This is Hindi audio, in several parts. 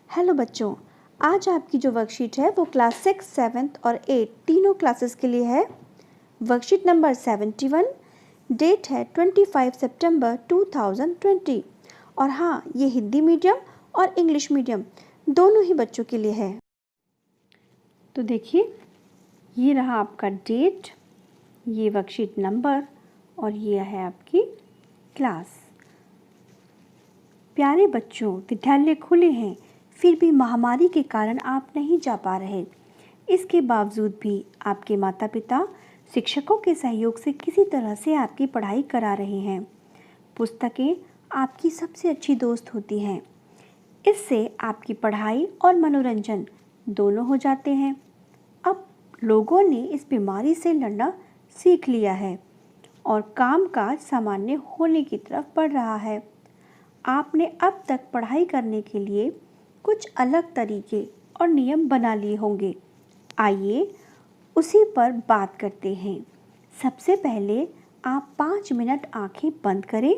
हेलो बच्चों, आज आपकी जो वर्कशीट है वो क्लास 6, 7 और 8 तीनों क्लासेस के लिए है। वर्कशीट नंबर 71, डेट है 25 सितंबर 2020 और हाँ, ये हिंदी मीडियम और इंग्लिश मीडियम दोनों ही बच्चों के लिए है। तो देखिए, ये रहा आपका डेट, ये वर्कशीट नंबर और ये है आपकी क्लास। प्यारे बच्चों, विद्यालय खुले हैं, फिर भी महामारी के कारण आप नहीं जा पा रहे। इसके बावजूद भी आपके माता पिता शिक्षकों के सहयोग से किसी तरह से आपकी पढ़ाई करा रहे हैं। पुस्तकें आपकी सबसे अच्छी दोस्त होती हैं। इससे आपकी पढ़ाई और मनोरंजन दोनों हो जाते हैं। अब लोगों ने इस बीमारी से लड़ना सीख लिया है और कामकाज सामान्य होने की तरफ बढ़ रहा है। आपने अब तक पढ़ाई करने के लिए कुछ अलग तरीके और नियम बना लिए होंगे। आइए उसी पर बात करते हैं। सबसे पहले आप 5 मिनट आंखें बंद करें।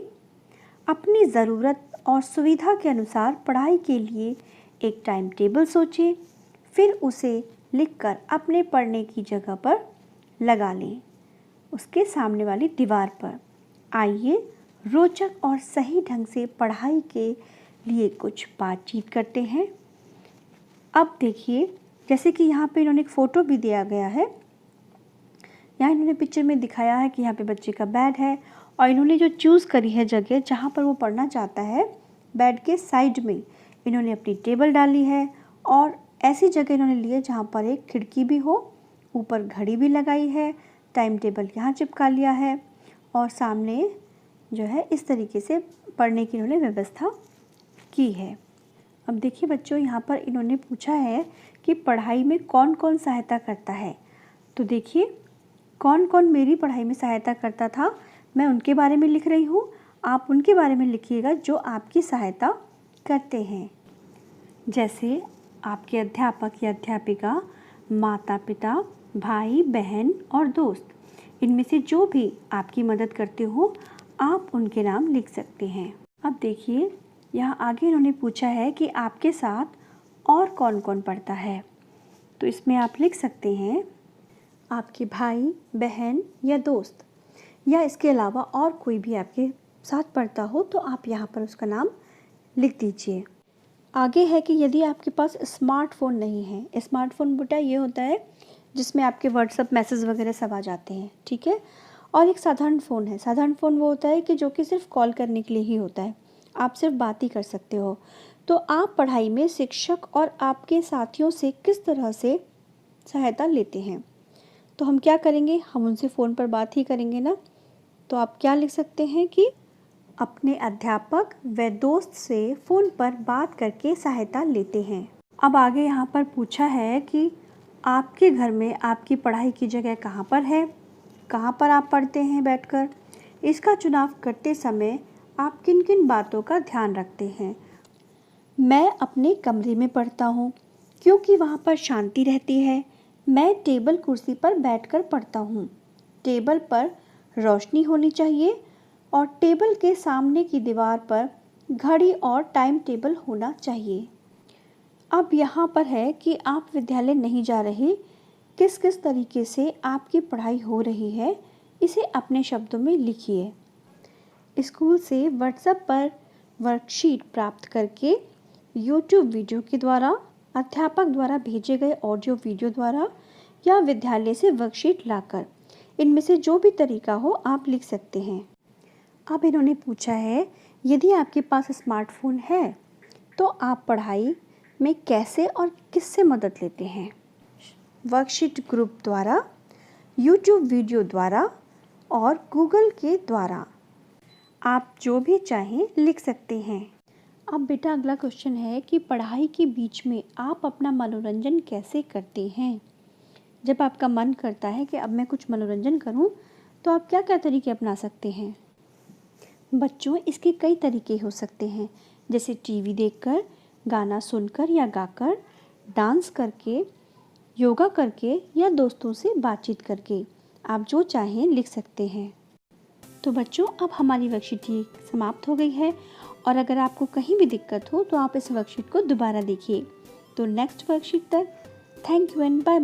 अपनी ज़रूरत और सुविधा के अनुसार पढ़ाई के लिए एक टाइम टेबल सोचें, फिर उसे लिखकर अपने पढ़ने की जगह पर लगा लें, उसके सामने वाली दीवार पर। आइए रोचक और सही ढंग से पढ़ाई के लिए कुछ बातचीत करते हैं। अब देखिए, जैसे कि यहाँ पे इन्होंने एक फ़ोटो भी दिया गया है। यहाँ इन्होंने पिक्चर में दिखाया है कि यहाँ पे बच्चे का बेड है और इन्होंने जो चूज़ करी है जगह जहाँ पर वो पढ़ना चाहता है, बेड के साइड में इन्होंने अपनी टेबल डाली है और ऐसी जगह इन्होंने ली है जहाँ पर एक खिड़की भी हो, ऊपर घड़ी भी लगाई है, टाइम टेबल यहाँ चिपका लिया है और सामने जो है इस तरीके से पढ़ने की इन्होंने व्यवस्था की है। अब देखिए बच्चों, यहाँ पर इन्होंने पूछा है कि पढ़ाई में कौन कौन सहायता करता है। तो देखिए, कौन कौन मेरी पढ़ाई में सहायता करता था, मैं उनके बारे में लिख रही हूँ। आप उनके बारे में लिखिएगा जो आपकी सहायता करते हैं। जैसे आपके अध्यापक या अध्यापिका, माता पिता, भाई बहन और दोस्त, इनमें से जो भी आपकी मदद करते हो आप उनके नाम लिख सकते हैं। अब देखिए, यहाँ आगे इन्होंने पूछा है कि आपके साथ और कौन कौन पढ़ता है। तो इसमें आप लिख सकते हैं आपके भाई बहन या दोस्त, या इसके अलावा और कोई भी आपके साथ पढ़ता हो तो आप यहाँ पर उसका नाम लिख दीजिए। आगे है कि यदि आपके पास स्मार्टफ़ोन नहीं है, स्मार्टफ़ोन बेटा ये होता है जिसमें आपके व्हाट्सएप मैसेज वगैरह सब आ जाते हैं, ठीक है। और एक साधारण फ़ोन है। साधारण फ़ोन वो होता है कि जो कि सिर्फ कॉल करने के लिए ही होता है, आप सिर्फ बात ही कर सकते हो। तो आप पढ़ाई में शिक्षक और आपके साथियों से किस तरह से सहायता लेते हैं? तो हम क्या करेंगे, हम उनसे फ़ोन पर बात ही करेंगे ना। तो आप क्या लिख सकते हैं कि अपने अध्यापक व दोस्त से फ़ोन पर बात करके सहायता लेते हैं। अब आगे यहाँ पर पूछा है कि आपके घर में आपकी पढ़ाई की जगह कहाँ पर है, कहाँ पर आप पढ़ते हैं बैठकर। इसका चुनाव करते समय आप किन किन बातों का ध्यान रखते हैं। मैं अपने कमरे में पढ़ता हूँ क्योंकि वहाँ पर शांति रहती है। मैं टेबल कुर्सी पर बैठकर पढ़ता हूँ। टेबल पर रोशनी होनी चाहिए और टेबल के सामने की दीवार पर घड़ी और टाइम टेबल होना चाहिए। अब यहाँ पर है कि आप विद्यालय नहीं जा रहे, किस किस तरीके से आपकी पढ़ाई हो रही है, इसे अपने शब्दों में लिखिए। स्कूल से व्हाट्सएप पर वर्कशीट प्राप्त करके, यूट्यूब वीडियो के द्वारा, अध्यापक द्वारा भेजे गए ऑडियो वीडियो द्वारा या विद्यालय से वर्कशीट लाकर, इनमें से जो भी तरीका हो आप लिख सकते हैं। अब इन्होंने पूछा है यदि आपके पास स्मार्टफोन है तो आप पढ़ाई में कैसे और किससे मदद लेते हैं। वर्कशीट ग्रुप द्वारा, यूट्यूब वीडियो द्वारा और गूगल के द्वारा, आप जो भी चाहें लिख सकते हैं। अब बेटा अगला क्वेश्चन है कि पढ़ाई के बीच में आप अपना मनोरंजन कैसे करते हैं। जब आपका मन करता है कि अब मैं कुछ मनोरंजन करूं, तो आप क्या क्या तरीके अपना सकते हैं। बच्चों, इसके कई तरीके हो सकते हैं, जैसे टीवी देखकर, गाना सुनकर या गाकर, डांस करके, योगा करके या दोस्तों से बातचीत करके। आप जो चाहें लिख सकते हैं। तो बच्चों, अब हमारी वर्कशीट ये समाप्त हो गई है और अगर आपको कहीं भी दिक्कत हो तो आप इस वर्कशीट को दोबारा देखिए। तो नेक्स्ट वर्कशीट तक थैंक यू एंड बाय।